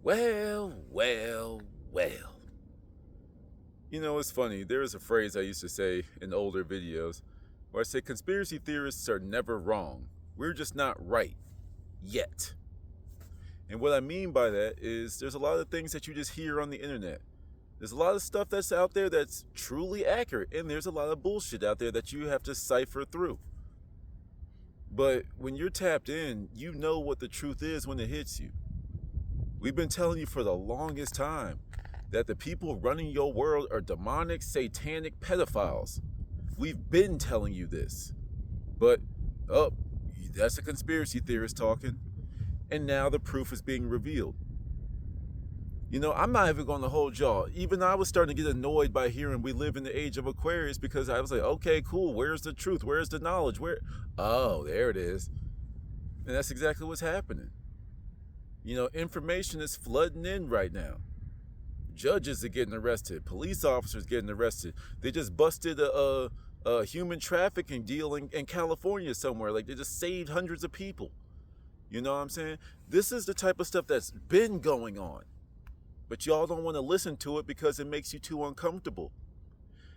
Well, well, well. You know, it's funny. There is a phrase I used to say in older videos where I say conspiracy theorists are never wrong. We're just not right. Yet. And what I mean by that is there's a lot of things that you just hear on the internet. There's a lot of stuff that's out there that's truly accurate, and there's a lot of bullshit out there that you have to cipher through. But when you're tapped in, you know what the truth is when it hits you. We've been telling you for the longest time that the people running your world are demonic, satanic pedophiles. We've been telling you this. But, that's a conspiracy theorist talking. And now the proof is being revealed. You know, I'm not even going to hold y'all. Even I was starting to get annoyed by hearing we live in the age of Aquarius because I was like, okay, cool. Where's the truth? Where's the knowledge? Oh, there it is. And that's exactly what's happening. You know, information is flooding in right now. Judges are getting arrested. Police officers getting arrested. They just busted a human trafficking deal in California somewhere. Like, they just saved hundreds of people. You know what I'm saying? This is the type of stuff that's been going on. But y'all don't want to listen to it because it makes you too uncomfortable.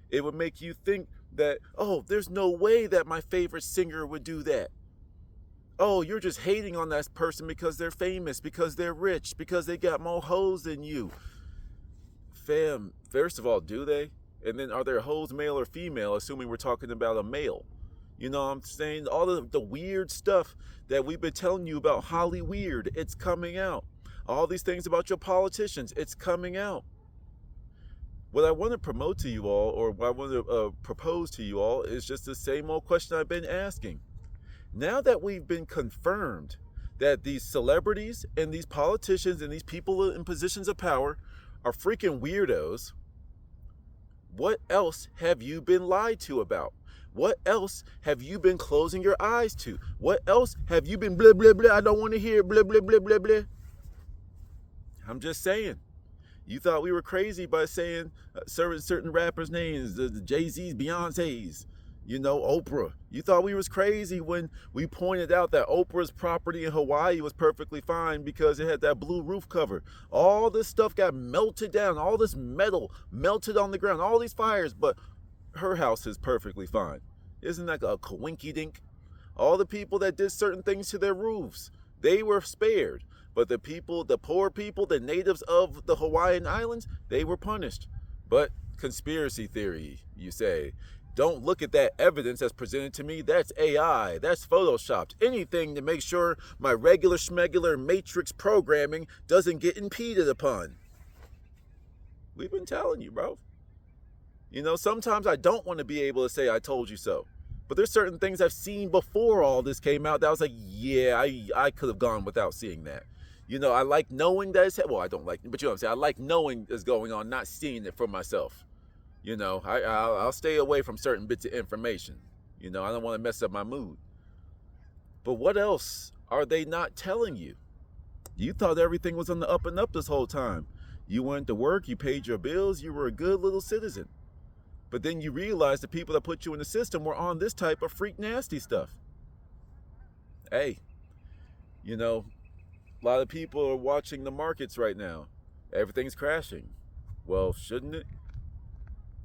It would make you think that, oh, there's no way that my favorite singer would do that. Oh, you're just hating on that person because they're famous, because they're rich, because they got more hoes than you. Fam, first of all, do they? And then are there hoes, male or female, assuming we're talking about a male? You know what I'm saying? All the weird stuff that we've been telling you about Hollyweird, it's coming out. All these things about your politicians, it's coming out. What I want to promote to you all, or what I want to propose to you all, is just the same old question I've been asking. Now that we've been confirmed that these celebrities and these politicians and these people in positions of power are freaking weirdos, what else have you been lied to about? What else have you been closing your eyes to? What else have you been blah, blah, blah, I don't want to hear blah, blah, blah, blah, blah? I'm just saying. You thought we were crazy by saying certain rappers' names, the Jay-Z's, Beyonce's, you know, Oprah. You thought we was crazy when we pointed out that Oprah's property in Hawaii was perfectly fine because it had that blue roof cover. All this stuff got melted down. All this metal melted on the ground. All these fires, but her house is perfectly fine. Isn't that a coinky-dink? All the people that did certain things to their roofs, they were spared. But the people, the poor people, the natives of the Hawaiian Islands, they were punished. But conspiracy theory, you say. Don't look at that evidence that's presented to me. That's AI. That's photoshopped. Anything to make sure my regular schmegular matrix programming doesn't get impeded upon. We've been telling you, bro. You know, sometimes I don't want to be able to say I told you so. But there's certain things I've seen before all this came out that I was like, yeah, I could have gone without seeing that. You know, I like knowing that it's, well, I don't like, but you know what I'm saying? I like knowing is going on, not seeing it for myself. You know, I'll stay away from certain bits of information. You know, I don't want to mess up my mood. But what else are they not telling you? You thought everything was on the up and up this whole time. You went to work, you paid your bills, you were a good little citizen. But then you realized the people that put you in the system were on this type of freak nasty stuff. Hey, you know, a lot of people are watching the markets right now. Everything's crashing. Well, shouldn't it?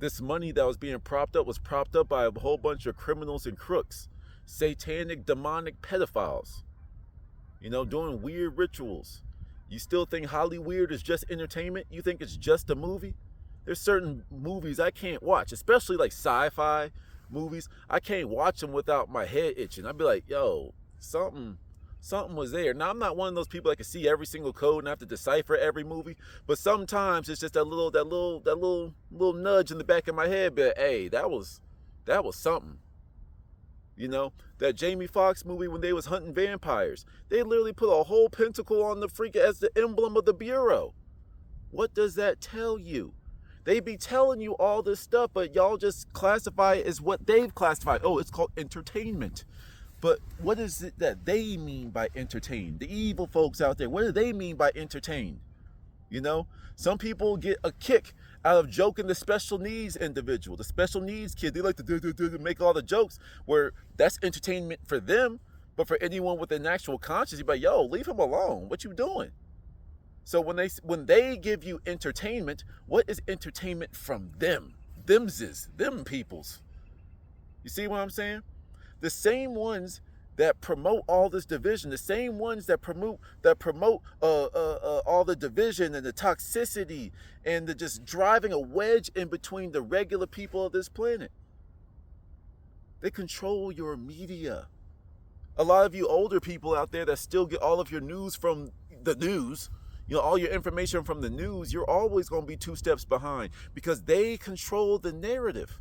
This money that was being propped up was propped up by a whole bunch of criminals and crooks. Satanic, demonic pedophiles. You know, doing weird rituals. You still think Hollyweird is just entertainment? You think it's just a movie? There's certain movies I can't watch, especially like sci-fi movies. I can't watch them without my head itching. I'd be like, yo, something was there. Now, I'm not one of those people that can see every single code and have to decipher every movie, but sometimes it's just that little nudge in the back of my head. But hey, that was something. You know, that Jamie Foxx movie when they was hunting vampires, they literally put a whole pentacle on the freak as the emblem of the Bureau. What does that tell you? They be telling you all this stuff, but y'all just classify it as what they've classified. Oh, it's called entertainment. But what is it that they mean by entertain? The evil folks out there, what do they mean by entertain? You know, some people get a kick out of joking the special needs individual, the special needs kid. They like to make all the jokes where that's entertainment for them. But for anyone with an actual conscience, you're like, yo, leave him alone. What you doing? So when they give you entertainment, what is entertainment from them? Them peoples. You see what I'm saying? The same ones that promote all this division, the same ones that promote all the division and the toxicity and the just driving a wedge in between the regular people of this planet. They control your media. A lot of you older people out there that still get all of your news from the news, all your information from the news, you're always going to be 2 steps behind because they control the narrative.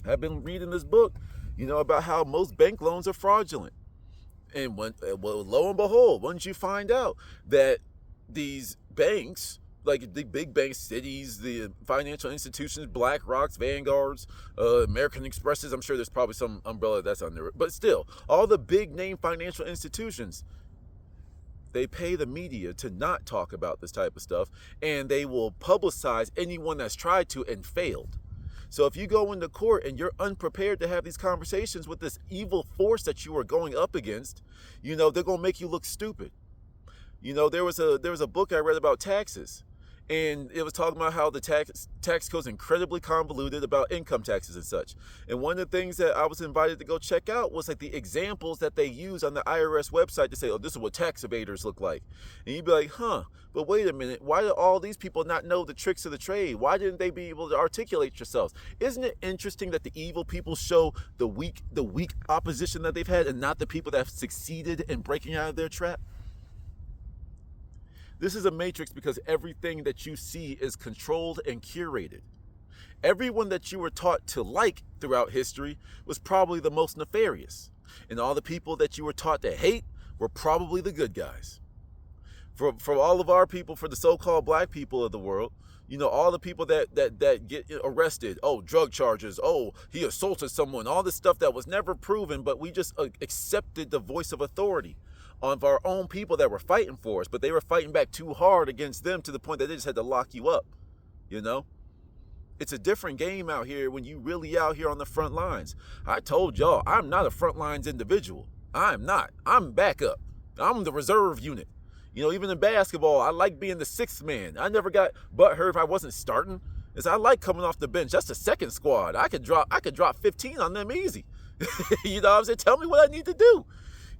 I've been reading this book, about how most bank loans are fraudulent. And lo and behold, once you find out that these banks, like the big bank cities, the financial institutions, BlackRocks, Vanguards, American Expresses, I'm sure there's probably some umbrella that's under it. But still, all the big name financial institutions, they pay the media to not talk about this type of stuff, and they will publicize anyone that's tried to and failed. So if you go into court and you're unprepared to have these conversations with this evil force that you are going up against, they're going to make you look stupid. There was a book I read about taxes, and it was talking about how the tax code is incredibly convoluted about income taxes and such. And one of the things that I was invited to go check out was like the examples that they use on the IRS website to say, oh, this is what tax evaders look like. And you'd be like, but wait a minute, why do all these people not know the tricks of the trade? Why didn't they be able to articulate yourselves? Isn't it interesting that the evil people show the weak opposition that they've had and not the people that have succeeded in breaking out of their trap? This is a matrix because everything that you see is controlled and curated. Everyone that you were taught to like throughout history was probably the most nefarious. And all the people that you were taught to hate were probably the good guys. For all of our people, for the so-called black people of the world, all the people that get arrested, drug charges, he assaulted someone, all this stuff that was never proven, but we just accepted the voice of authority of our own people that were fighting for us, but they were fighting back too hard against them to the point that they just had to lock you up. It's a different game out here when you really out here on the front lines. I told y'all, I'm not a front lines individual. I'm not. I'm backup. I'm the reserve unit. Even in basketball, I like being the 6th man. I never got butthurt if I wasn't starting. I like coming off the bench. That's the second squad. I could drop 15 on them easy. You know what I'm saying? Tell me what I need to do.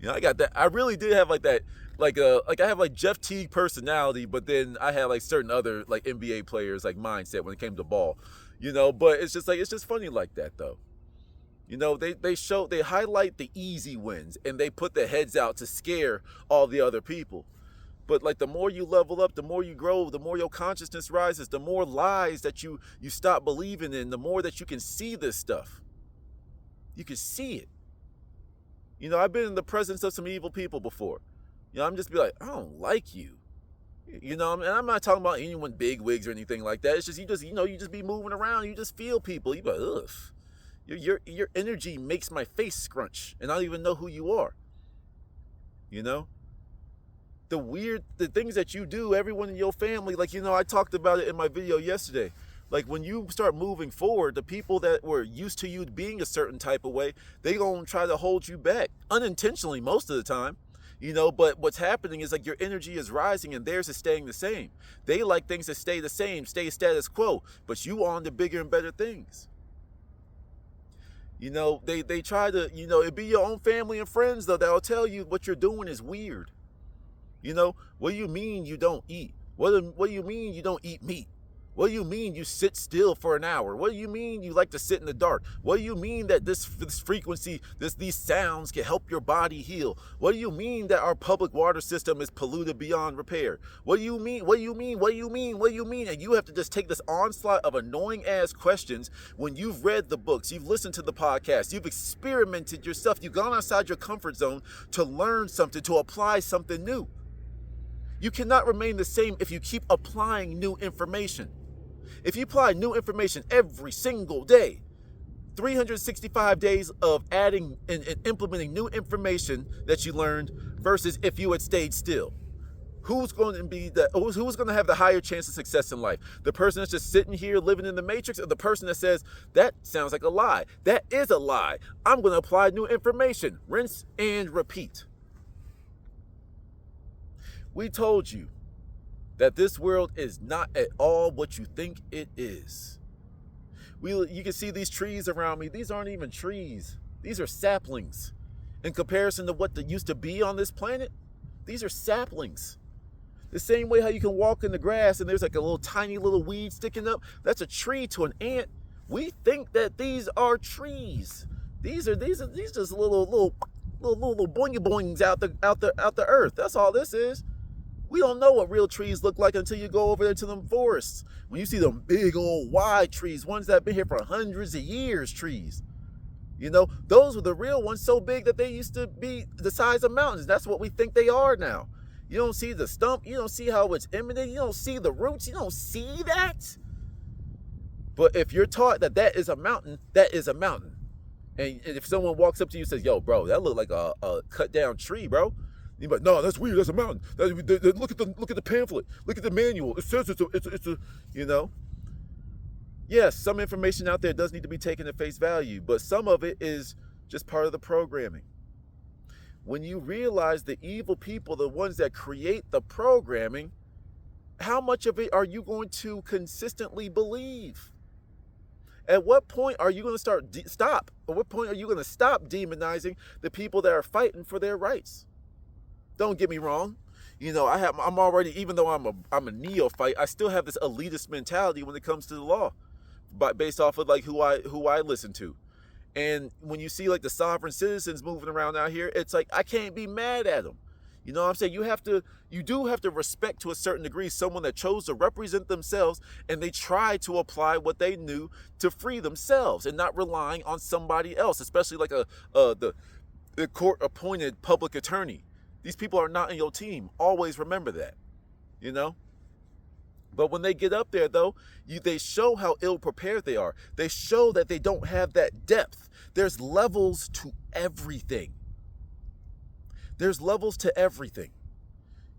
I got that. I really did have like that, I have like Jeff Teague personality, but then I had like certain other like NBA players like mindset when it came to ball, but it's just funny like that though. They highlight the easy wins and they put the heads out to scare all the other people. But like the more you level up, the more you grow, the more your consciousness rises, the more lies that you stop believing in, the more that you can see this stuff. You can see it. I've been in the presence of some evil people before. I'm just be like, I don't like you. And I'm not talking about anyone big wigs or anything like that. It's just, you just be moving around. You just feel people. You be like, ugh. Your energy makes my face scrunch and I don't even know who you are. The things that you do, everyone in your family, I talked about it in my video yesterday. Like when you start moving forward, the people that were used to you being a certain type of way, they gonna try to hold you back unintentionally most of the time, but what's happening is like your energy is rising and theirs is staying the same. They like things to stay the same, stay status quo, but you on to bigger and better things. They try to, it'd be your own family and friends though that'll tell you what you're doing is weird. What do you mean you don't eat? What do you mean you don't eat meat? What do you mean you sit still for an hour? What do you mean you like to sit in the dark? What do you mean that this frequency, these sounds can help your body heal? What do you mean that our public water system is polluted beyond repair? What do you mean? What do you mean? What do you mean? What do you mean? And you have to just take this onslaught of annoying ass questions when you've read the books, you've listened to the podcast, you've experimented yourself, you've gone outside your comfort zone to learn something, to apply something new. You cannot remain the same if you keep applying new information. If you apply new information every single day, 365 days of adding and implementing new information that you learned versus if you had stayed still, who's going to have the higher chance of success in life? The person that's just sitting here living in the matrix, or the person that says, that sounds like a lie? That is a lie. I'm going to apply new information. Rinse and repeat. We told you that this world is not at all what you think it is. You can see these trees around me. These aren't even trees. These are saplings. In comparison to what used to be on this planet, these are saplings. The same way how you can walk in the grass and there's like a little tiny little weed sticking up, that's a tree to an ant. We think that these are trees. These just little boingy boings out the earth. That's all this is. We don't know what real trees look like until you go over there to them forests. When you see them big old wide trees, ones that have been here for hundreds of years trees. You know, those were the real ones, so big that they used to be the size of mountains. That's what we think they are now. You don't see the stump. You don't see how it's imminent. You don't see the roots. You don't see that. But if you're taught that that is a mountain, that is a mountain. And if someone walks up to you and says, yo, bro, that look like a cut down tree, bro. You're like, no, that's weird. That's a mountain. Look at the pamphlet. Look at the manual. It says it's a, you know. Yes, some information out there does need to be taken at face value, but some of it is just part of the programming. When you realize the evil people, the ones that create the programming, how much of it are you going to consistently believe? At what point are you going to stop? At what point are you going to stop demonizing the people that are fighting for their rights? Don't get me wrong. You know, I'm already, even though I'm a neophyte, I still have this elitist mentality when it comes to the law, but based off of like who I listen to. And when you see like the sovereign citizens moving around out here, it's like I can't be mad at them. You know what I'm saying? You do have to respect to a certain degree someone that chose to represent themselves and they try to apply what they knew to free themselves and not relying on somebody else, especially like the court-appointed public attorney. These people are not in your team. Always remember that, you know? But when they get up there, though, they show how ill-prepared they are. They show that they don't have that depth. There's levels to everything. There's levels to everything.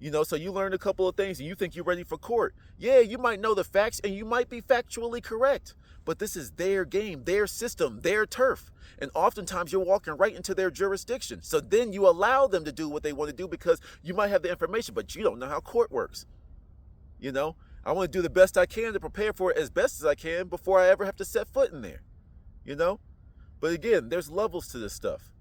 You know, so you learn a couple of things and you think you're ready for court. Yeah, you might know the facts and you might be factually correct. But this is their game, their system, their turf. And oftentimes you're walking right into their jurisdiction. So then you allow them to do what they want to do because you might have the information, but you don't know how court works. You know, I want to do the best I can to prepare for it as best as I can before I ever have to set foot in there. You know, but again, there's levels to this stuff.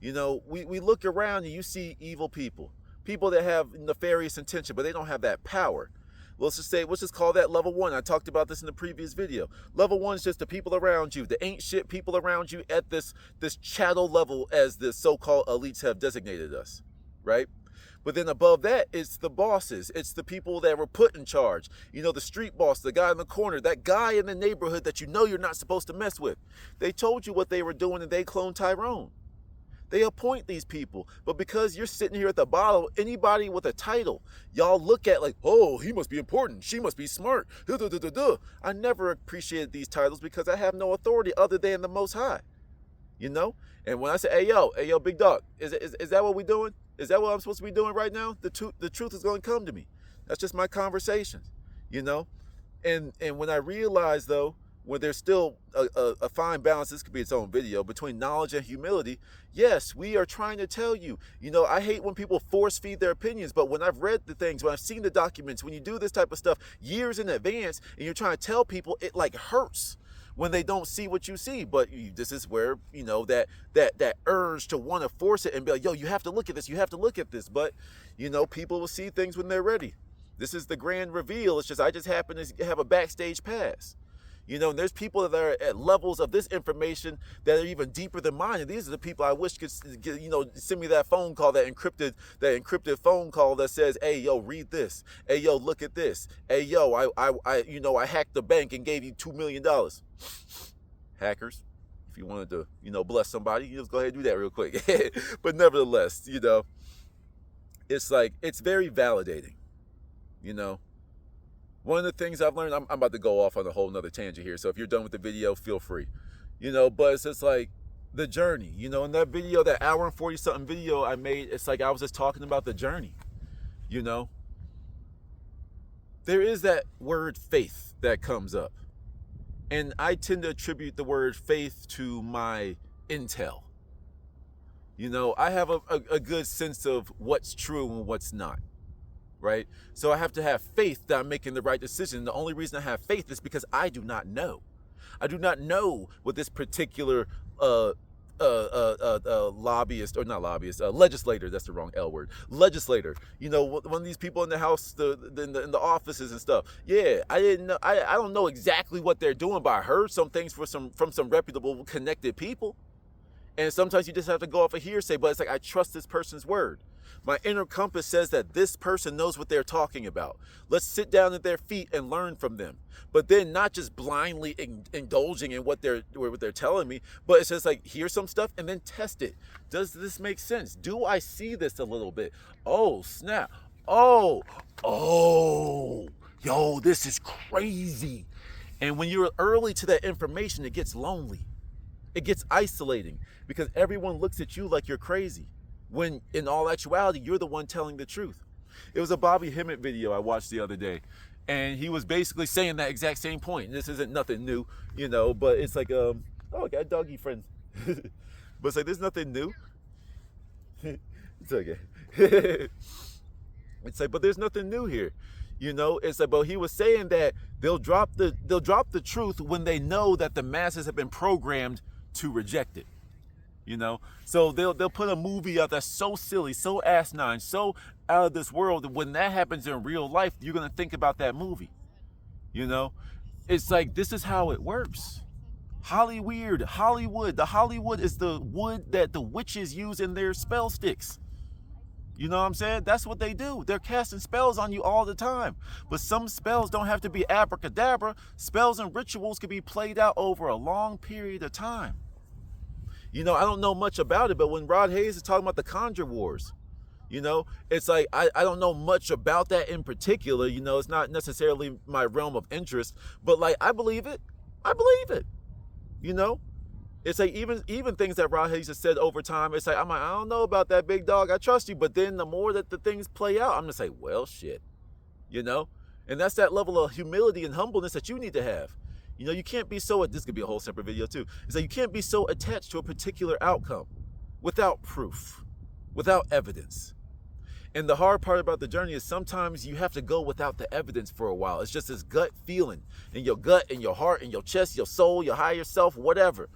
You know, we look around and you see evil people that have nefarious intention, but they don't have that power. Let's just call that level one. I talked about this in the previous video. Level one is just the people around you, the ain't shit people around you at this chattel level, as the so-called elites have designated us, right? But then above that, it's the bosses. It's the people that were put in charge. You know, the street boss, the guy in the corner, that guy in the neighborhood that you know you're not supposed to mess with. They told you what they were doing and they cloned Tyrone. They appoint these people, but because you're sitting here at the bottom, anybody with a title, y'all look at like, oh, he must be important, she must be smart. I never appreciated these titles because I have no authority other than the Most High, you know? And when I say, hey, yo, big dog, is that what we're doing? Is that what I'm supposed to be doing right now? The truth is going to come to me. That's just my conversation, you know? And when I realize, though, when there's still a fine balance, this could be its own video, between knowledge and humility. Yes, we are trying to tell you. You know, I hate when people force feed their opinions, but when I've read the things, when I've seen the documents, when you do this type of stuff years in advance and you're trying to tell people, it like hurts when they don't see what you see. But this is where, you know, that urge to want to force it and be like, yo, you have to look at this, you have to look at this. But, you know, people will see things when they're ready. This is the grand reveal. It's just, I just happen to have a backstage pass. You know, and there's people that are at levels of this information that are even deeper than mine. And these are the people I wish could, you know, send me that phone call, that encrypted phone call that says, hey, yo, read this. Hey, yo, look at this. Hey, yo, I hacked the bank and gave you $2 million. Hackers, if you wanted to, you know, bless somebody, you just go ahead and do that real quick. But nevertheless, you know, it's like, it's very validating, you know. One of the things I've learned, I'm about to go off on a whole nother tangent here, so if you're done with the video, feel free. You know, but it's just like the journey. You know, in that video, that hour and 40-something video I made, it's like I was just talking about the journey, you know. There is that word faith that comes up. And I tend to attribute the word faith to my intel. You know, I have a good sense of what's true and what's not. right? So I have to have faith that I'm making the right decision. The only reason I have faith is because I do not know. I do not know what this particular lobbyist, or not lobbyist, legislator, that's the wrong L word, legislator, one of these people in the house, in the offices and stuff. Yeah, I didn't know, I don't know exactly what they're doing, but I heard some things from some reputable, connected people. And sometimes you just have to go off a hearsay, but it's like, I trust this person's word. My inner compass says that this person knows what they're talking about. Let's sit down at their feet and learn from them. But then not just blindly indulging in what they're telling me, but it's just like, here's some stuff and then test it. Does this make sense? Do I see this a little bit? Oh, snap. Oh, yo, this is crazy. And when you're early to that information, it gets lonely. It gets isolating because everyone looks at you like you're crazy, when in all actuality, you're the one telling the truth. It was a Bobby Hemmett video I watched the other day, and he was basically saying that exact same point. This isn't nothing new, but it's like, oh, I got a doggy friend. But it's like, there's nothing new. It's okay. It's like, but there's nothing new here. It's like, but he was saying that they'll drop the truth when they know that the masses have been programmed to reject it. So they'll put a movie out that's so silly, so asinine, so out of this world, that when that happens in real life, you're gonna think about that movie. It's like, this is how it works. Hollywood, the Hollywood is the wood that the witches use in their spell sticks. You know what I'm saying? That's what they do. They're casting spells on you all the time. But some spells don't have to be abracadabra. Spells and rituals can be played out over a long period of time. I don't know much about it, but when Rod Hayes is talking about the Conjure Wars, it's like, I don't know much about that in particular. It's not necessarily my realm of interest, but like, I believe it. It's like, even things that Rod Hayes has said over time, it's like, I'm like, I don't know about that, big dog. I trust you. But then the more that the things play out, I'm just like, well, shit, and that's that level of humility and humbleness that you need to have. You can't be so, this could be a whole separate video too. It's like, you can't be so attached to a particular outcome without proof, without evidence. And the hard part about the journey is sometimes you have to go without the evidence for a while. It's just this gut feeling in your gut, in your heart, in your chest, your soul, your higher self, whatever.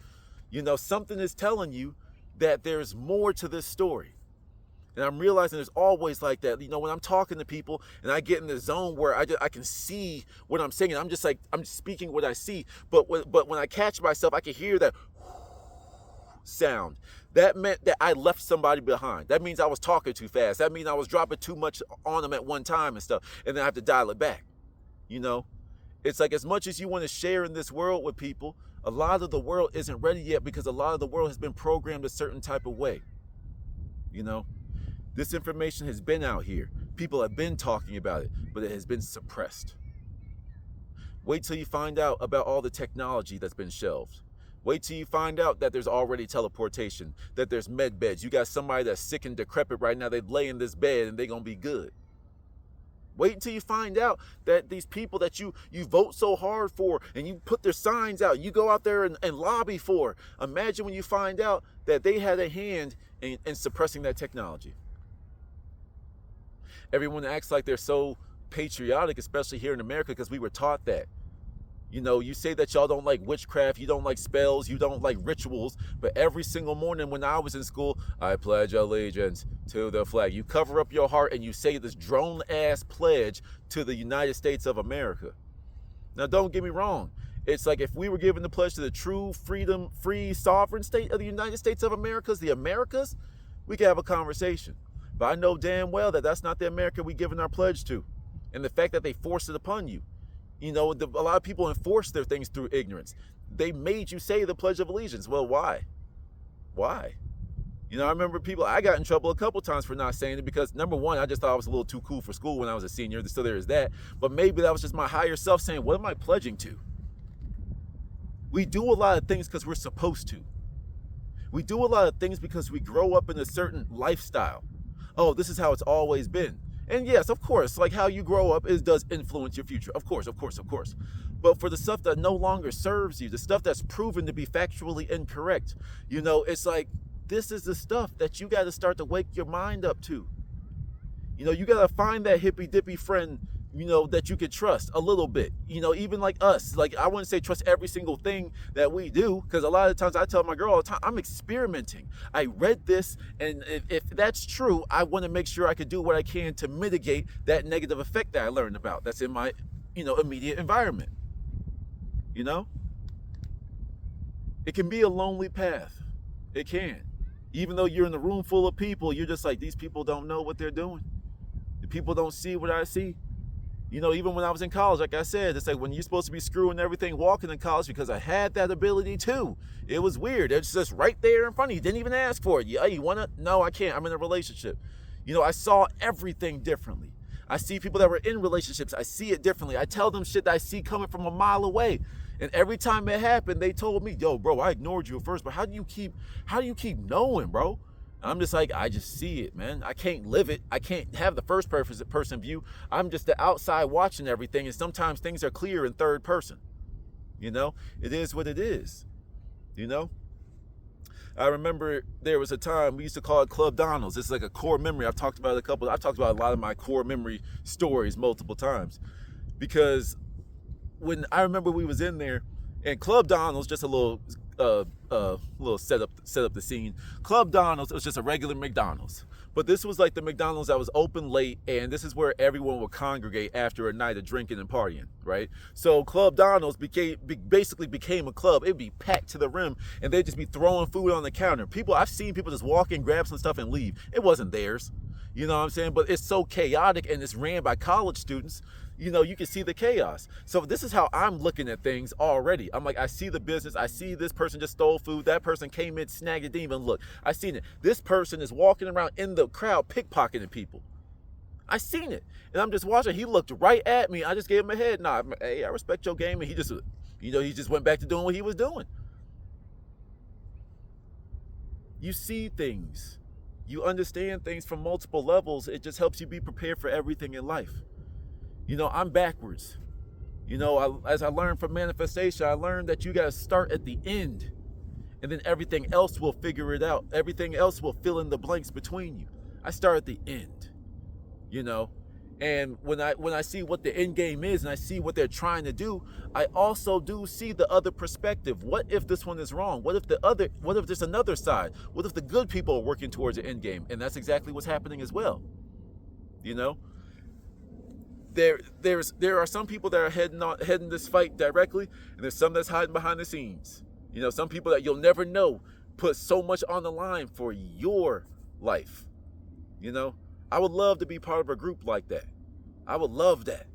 Something is telling you that there's more to this story. And I'm realizing there's always like that. When I'm talking to people and I get in the zone where I can see what I'm saying, I'm just like, I'm speaking what I see. But when I catch myself, I can hear that sound. That meant that I left somebody behind. That means I was talking too fast. That means I was dropping too much on them at one time and stuff. And then I have to dial it back. It's like, as much as you want to share in this world with people, a lot of the world isn't ready yet because a lot of the world has been programmed a certain type of way. This information has been out here. People have been talking about it, but it has been suppressed. Wait till you find out about all the technology that's been shelved. Wait till you find out that there's already teleportation, that there's med beds. You got somebody that's sick and decrepit right now. They lay in this bed and they're going to be good. Wait until you find out that these people that you vote so hard for and you put their signs out, you go out there and lobby for. Imagine when you find out that they had a hand in suppressing that technology. Everyone acts like they're so patriotic, especially here in America, because we were taught that. You say that y'all don't like witchcraft, you don't like spells, you don't like rituals, but every single morning when I was in school, I pledge allegiance to the flag. You cover up your heart and you say this drone-ass pledge to the United States of America. Now, don't get me wrong. It's like, if we were given the pledge to the true freedom, free, sovereign state of the United States of Americas, the Americas, we could have a conversation. But I know damn well that that's not the America we've given our pledge to. And the fact that they forced it upon you. A lot of people enforce their things through ignorance. They made you say the Pledge of Allegiance. Well, why? Why? I remember I got in trouble a couple times for not saying it because, number one, I just thought I was a little too cool for school when I was a senior. So there is that. But maybe that was just my higher self saying, what am I pledging to? We do a lot of things because we're supposed to. We do a lot of things because we grow up in a certain lifestyle. Oh, this is how it's always been. And yes, of course, like how you grow up does influence your future. Of course. But for the stuff that no longer serves you, the stuff that's proven to be factually incorrect, it's like, this is the stuff that you got to start to wake your mind up to. You gotta find that hippy dippy friend, that you could trust a little bit. Even like us. Like, I wouldn't say trust every single thing that we do, because a lot of times I tell my girl all the time, I'm experimenting. I read this, and if that's true, I want to make sure I could do what I can to mitigate that negative effect that I learned about that's in my, immediate environment. It can be a lonely path. It can. Even though you're in a room full of people, you're just like, these people don't know what they're doing. The people don't see what I see. Even when I was in college, like I said, it's like when you're supposed to be screwing everything walking in college, because I had that ability too. It was weird. It's just right there in front of you. Didn't even ask for it. You want to? No, I can't. I'm in a relationship. I saw everything differently. I see people that were in relationships. I see it differently. I tell them shit that I see coming from a mile away. And every time it happened, they told me, yo, bro, I ignored you at first, but how do you keep knowing, bro? I'm just like, I just see it, man. I can't live it. I can't have the first person view. I'm just the outside watching everything, and sometimes things are clear in third person. It is what it is. I remember there was a time we used to call it Club Donald's. It's like a core memory. I've talked about a lot of my core memory stories multiple times, because when I remember we was in there, and Club Donald's, just a little set up the scene. Club Donald's, it was just a regular McDonald's, but this was like the McDonald's that was open late, and this is where everyone would congregate after a night of drinking and partying, right? So Club Donald's basically became a club. It'd be packed to the rim, and they'd just be throwing food on the counter. I've seen people just walk in, grab some stuff, and leave. It wasn't theirs. You know what I'm saying? But it's so chaotic, and it's ran by college students. You can see the chaos. So this is how I'm looking at things already. I'm like, I see the business. I see this person just stole food. That person came in, snagged, didn't even look. I seen it. This person is walking around in the crowd, pickpocketing people. I seen it. And I'm just watching. He looked right at me. I just gave him a head nod. Hey, I respect your game. And he just went back to doing what he was doing. You see things. You understand things from multiple levels. It just helps you be prepared for everything in life. I'm backwards. As I learned from manifestation, I learned that you got to start at the end, and then everything else will figure it out. Everything else will fill in the blanks between you. I start at the end, and when I see what the end game is, and I see what they're trying to do, I also do see the other perspective. What if this one is wrong? What if there's another side? What if the good people are working towards the end game? And that's exactly what's happening as well. There are some people that are heading this fight directly, and there's some that's hiding behind the scenes. Some people that you'll never know put so much on the line for your life. I would love to be part of a group like that. I would love that.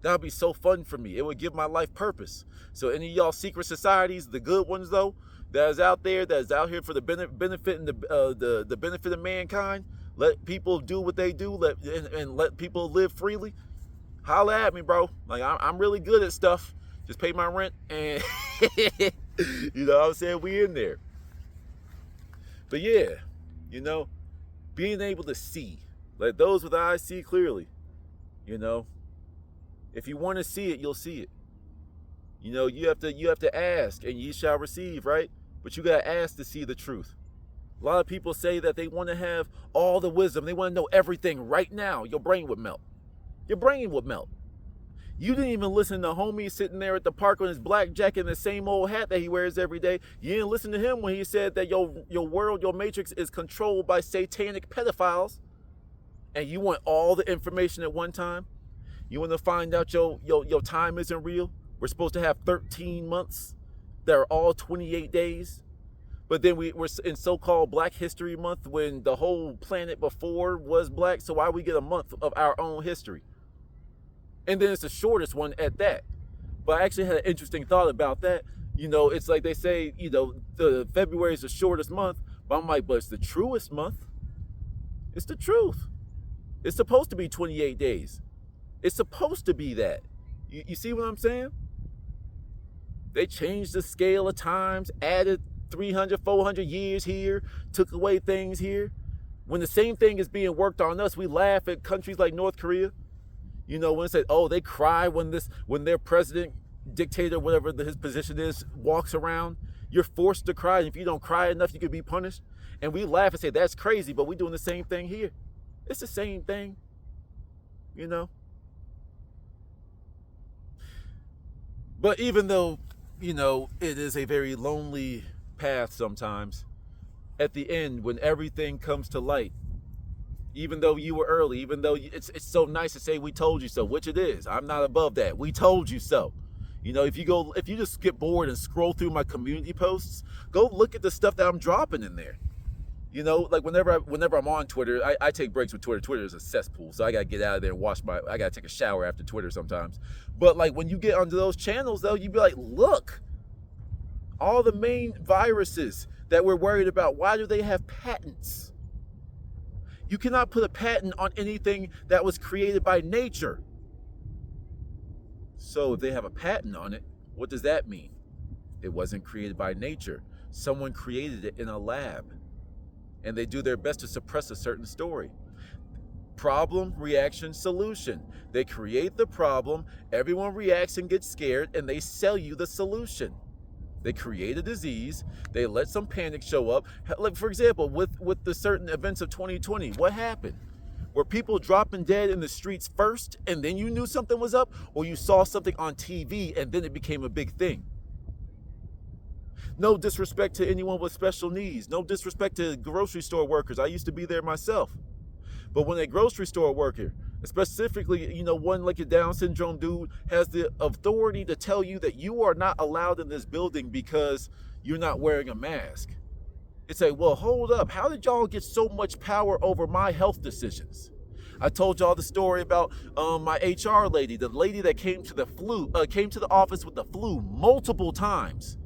That would be so fun for me. It would give my life purpose. So any of y'all secret societies, the good ones though, that is out here for the benefit and the benefit of mankind, let people do what they do, and let people live freely. Holla at me, bro. Like, I'm really good at stuff. Just pay my rent, and you know what I'm saying? We in there. But yeah, being able to see, let those with eyes see clearly. If you want to see it, you'll see it. You have to ask, and ye shall receive, right? But you gotta ask to see the truth. A lot of people say that they want to have all the wisdom. They want to know everything right now. Your brain would melt. Your brain would melt. You didn't even listen to homie sitting there at the park on his black jacket and the same old hat that he wears every day. You didn't listen to him when he said that your world, your matrix is controlled by satanic pedophiles. And you want all the information at one time? You want to find out your time isn't real? We're supposed to have 13 months that are all 28 days. But then we're in so-called Black History Month when the whole planet before was black. So why we get a month of our own history? And then it's the shortest one at that. But I actually had an interesting thought about that. It's like they say, the February is the shortest month. But I'm like, but it's the truest month. It's the truth. It's supposed to be 28 days. It's supposed to be that. You see what I'm saying? They changed the scale of times, added 300, 400 years here, took away things here. When the same thing is being worked on us, we laugh at countries like North Korea. When it said, oh, they cry when their president, dictator, whatever his position is, walks around. You're forced to cry, and if you don't cry enough, you could be punished. And we laugh and say, that's crazy, but we're doing the same thing here. It's the same thing. you know? But even though, it is a very lonely path sometimes, at the end, when everything comes to light, even though you were early, even though it's so nice to say we told you so, which it is. I'm not above that. We told you so. If you just get bored and scroll through my community posts, go look at the stuff that I'm dropping in there. Like whenever I'm on Twitter, I take breaks with Twitter. Twitter is a cesspool, so I gotta get out of there and I gotta take a shower after Twitter sometimes. But like when you get onto those channels though, you be like, look, all the main viruses that we're worried about, why do they have patents? You cannot put a patent on anything that was created by nature. So if they have a patent on it, what does that mean? It wasn't created by nature. Someone created it in a lab. And they do their best to suppress a certain story. Problem, reaction, solution. They create the problem, everyone reacts and gets scared, and they sell you the solution. They create a disease, they let some panic show up. Like, for example, with the certain events of 2020, what happened? Were people dropping dead in the streets first, and then you knew something was up? Or you saw something on TV, and then it became a big thing? No disrespect to anyone with special needs. No disrespect to grocery store workers. I used to be there myself. But when a grocery store worker, specifically, one like a Down syndrome dude, has the authority to tell you that you are not allowed in this building because you're not wearing a mask, it's like, well, hold up. How did y'all get so much power over my health decisions? I told y'all the story about my HR lady, the lady that came to the office with the flu multiple times.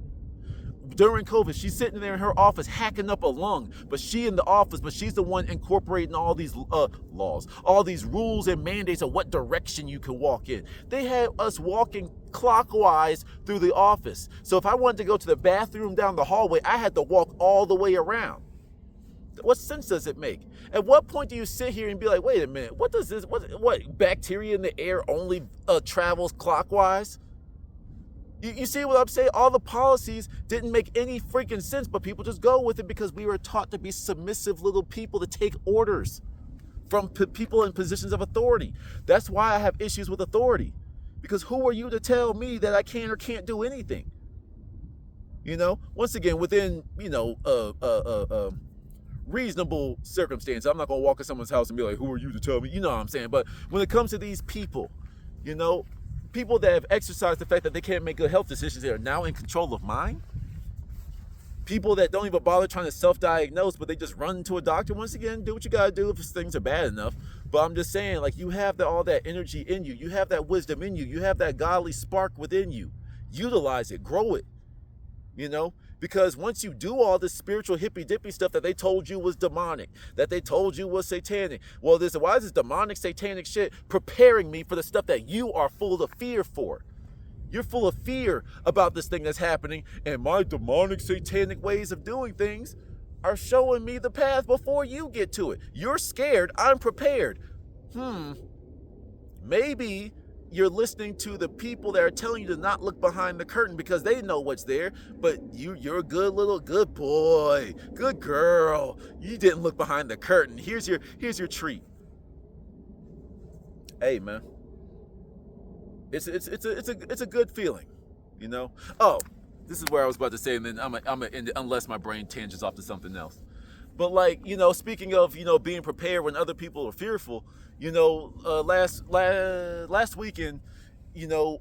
During COVID, she's sitting there in her office hacking up a lung, but she's the one incorporating all these laws, all these rules and mandates of what direction you can walk in. They had us walking clockwise through the office. So if I wanted to go to the bathroom down the hallway, I had to walk all the way around. What sense does it make? At what point do you sit here and be like, wait a minute, what bacteria in the air only travels clockwise? You see what I'm saying? All the policies didn't make any freaking sense, but people just go with it because we were taught to be submissive little people to take orders from people in positions of authority. That's why I have issues with authority. Because who are you to tell me that I can or can't do anything? Once again, within, reasonable circumstance. I'm not going to walk in someone's house and be like, who are you to tell me? You know what I'm saying? But when it comes to these people, people that have exercised the fact that they can't make good health decisions, they are now in control of mine. People that don't even bother trying to self-diagnose, but they just run to a doctor. Once again, do what you gotta do if things are bad enough. But I'm just saying, like, you have all that energy in you. You have that wisdom in you. You have that godly spark within you. Utilize it, grow it, because once you do all this spiritual hippy-dippy stuff that they told you was demonic, that they told you was satanic, well, why is this demonic, satanic shit preparing me for the stuff that you are full of fear for? You're full of fear about this thing that's happening, and my demonic, satanic ways of doing things are showing me the path before you get to it. You're scared, I'm prepared. Maybe you're listening to the people that are telling you to not look behind the curtain because they know what's there, but you're a good boy, good girl. You didn't look behind the curtain. Here's your treat. Hey, man, it's a good feeling, Oh, this is where I was about to say, and then I'm gonna end it unless my brain tangents off to something else. But like, speaking of, being prepared when other people are fearful, last weekend,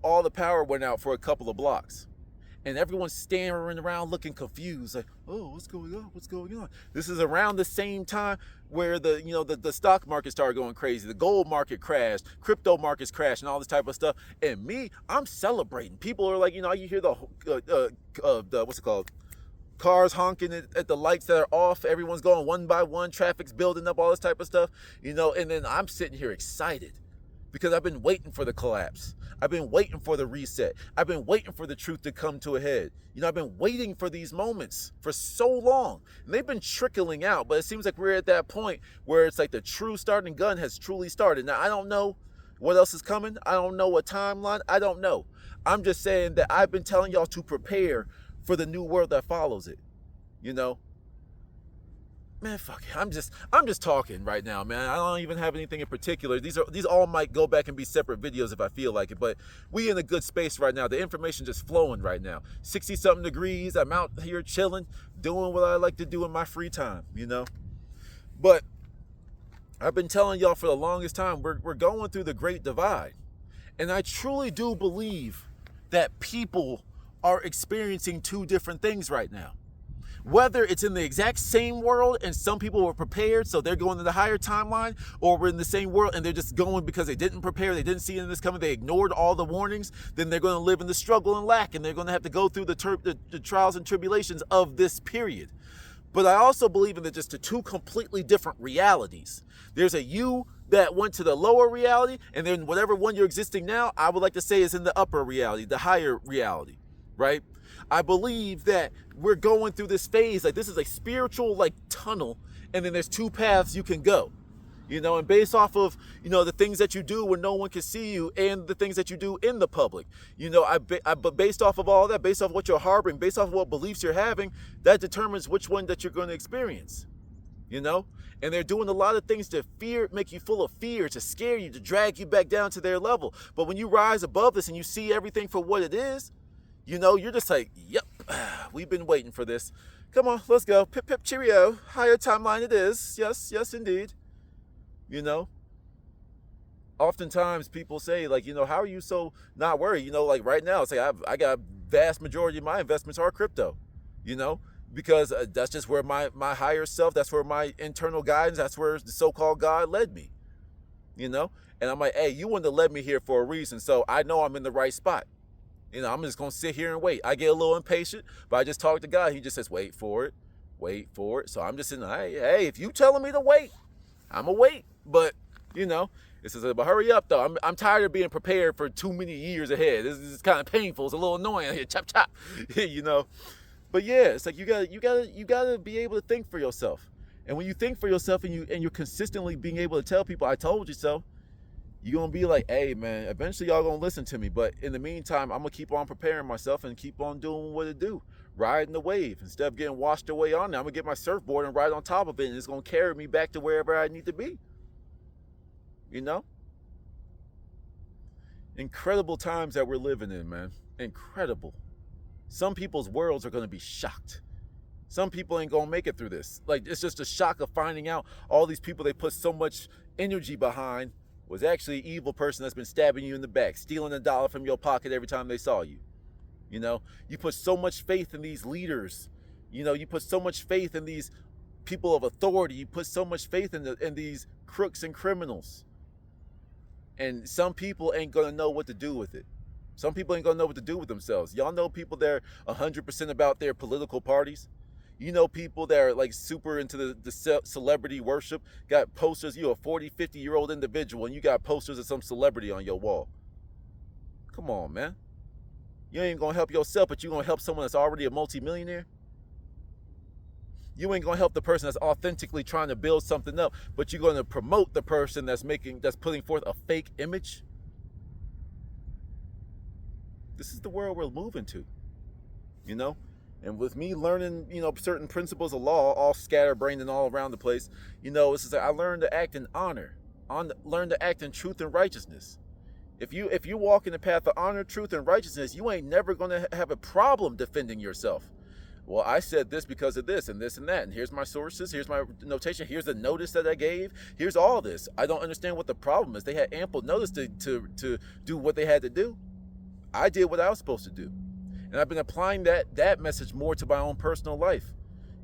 all the power went out for a couple of blocks. And everyone's staring around looking confused, like, oh, what's going on? What's going on? This is around the same time where the stock market started going crazy. The gold market crashed, crypto markets crashed, and all this type of stuff. And me, I'm celebrating. People are like, you hear the what's it called? Cars honking at the lights that are off. Everyone's going one by one. Traffic's building up, all this type of stuff. And then I'm sitting here excited because I've been waiting for the collapse. I've been waiting for the reset. I've been waiting for the truth to come to a head. I've been waiting for these moments for so long. And they've been trickling out, but it seems like we're at that point where it's like the true starting gun has truly started. Now, I don't know what else is coming. I don't know what timeline. I don't know. I'm just saying that I've been telling y'all to prepare for the new world that follows it, man, fuck it. I'm just talking right now, man. I don't even have anything in particular. These all might go back and be separate videos if I feel like it, but we in a good space right now. The information just flowing right now. 60-something degrees. I'm out here chilling, doing what I like to do in my free time, you know? But I've been telling y'all for the longest time, we're going through the great divide. And I truly do believe that people are experiencing two different things right now. Whether it's in the exact same world and some people were prepared, so they're going to the higher timeline, or we're in the same world and they're just going because they didn't prepare, they didn't see this coming, they ignored all the warnings, then they're going to live in the struggle and lack, and they're going to have to go through the trials and tribulations of this period. But I also believe in just the two completely different realities. There's a you that went to the lower reality, and then whatever one you're existing now, I would like to say is in the upper reality, the higher reality, right? I believe that we're going through this phase, like this is a spiritual like tunnel, and then there's two paths you can go, you know, and based off of, you know, the things that you do when no one can see you and the things that you do in the public, you know, but based off of all that, based off of what you're harboring, based off of what beliefs you're having, that determines which one that you're going to experience, you know, and they're doing a lot of things to make you full of fear, to scare you, to drag you back down to their level. But when you rise above this and you see everything for what it is, you know, you're just like, yep, we've been waiting for this. Come on, let's go. Pip, pip, cheerio. Higher timeline it is. Yes, yes, indeed. You know, oftentimes people say, like, you know, how are you so not worried? You know, like right now, it's like I got vast majority of my investments are crypto, you know, because that's just where my higher self, that's where my internal guidance, that's where the so-called God led me, you know. And I'm like, hey, you wouldn't have led me here for a reason, so I know I'm in the right spot. You know, I'm just going to sit here and wait. I get a little impatient, but I just talk to God. He just says, wait for it. Wait for it. So I'm just saying, hey, if you telling me to wait, I'm going to wait. But, you know, it says, but hurry up, though. I'm tired of being prepared for too many years ahead. This is kind of painful. It's a little annoying here. Chop, chop. You know. But, yeah, it's like you gotta be able to think for yourself. And when you think for yourself and you're consistently being able to tell people, I told you so, you're going to be like, hey, man, eventually y'all going to listen to me. But in the meantime, I'm going to keep on preparing myself and keep on doing what it do. Riding the wave. Instead of getting washed away on it, I'm going to get my surfboard and ride on top of it. And it's going to carry me back to wherever I need to be. You know? Incredible times that we're living in, man. Incredible. Some people's worlds are going to be shocked. Some people ain't going to make it through this. Like, it's just a shock of finding out all these people they put so much energy behind was actually an evil person that's been stabbing you in the back, stealing $1 from your pocket every time they saw you. You know, you put so much faith in these leaders. You know, you put so much faith in these people of authority. You put so much faith in these crooks and criminals. And some people ain't going to know what to do with it. Some people ain't going to know what to do with themselves. Y'all know people that are 100% about their political parties. You know people that are like super into the celebrity worship, got posters, you're a 40, 50-year-old individual and you got posters of some celebrity on your wall. Come on, man. You ain't going to help yourself, but you're going to help someone that's already a multimillionaire? You ain't going to help the person that's authentically trying to build something up, but you're going to promote the person that's putting forth a fake image? This is the world we're moving to, you know? And with me learning, you know, certain principles of law, all scatterbrained and all around the place, you know, it's just like I learned to act in honor, learn to act in truth and righteousness. If you walk in the path of honor, truth, and righteousness, you ain't never going to have a problem defending yourself. Well, I said this because of this and this and that, and here's my sources, here's my notation, here's the notice that I gave, here's all this. I don't understand what the problem is. They had ample notice to do what they had to do. I did what I was supposed to do. And I've been applying that message more to my own personal life.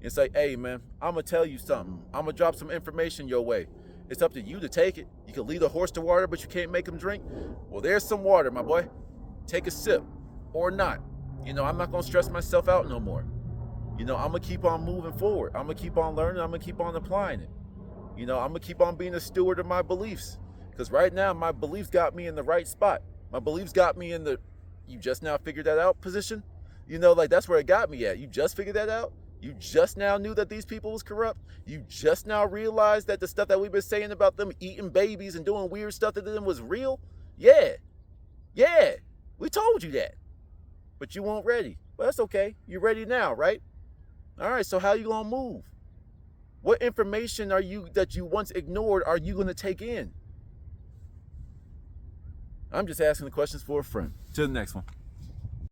It's like, hey, man, I'm going to tell you something. I'm going to drop some information your way. It's up to you to take it. You can lead a horse to water, but you can't make him drink. Well, there's some water, my boy. Take a sip or not. You know, I'm not going to stress myself out no more. You know, I'm going to keep on moving forward. I'm going to keep on learning. I'm going to keep on applying it. You know, I'm going to keep on being a steward of my beliefs. Because right now, my beliefs got me in the right spot. My beliefs got me in the you just now figured that out position. You know, like that's where it got me at. You just figured that out. You just now knew that these people was corrupt. You just now realized that the stuff that we've been saying about them eating babies and doing weird stuff to them was real. Yeah, we told you that, but you weren't ready. Well, that's okay. You're ready now, right? All right, so how you gonna move? What information that you once ignored are you going to take in? I'm just asking the questions for a friend. Till the next one.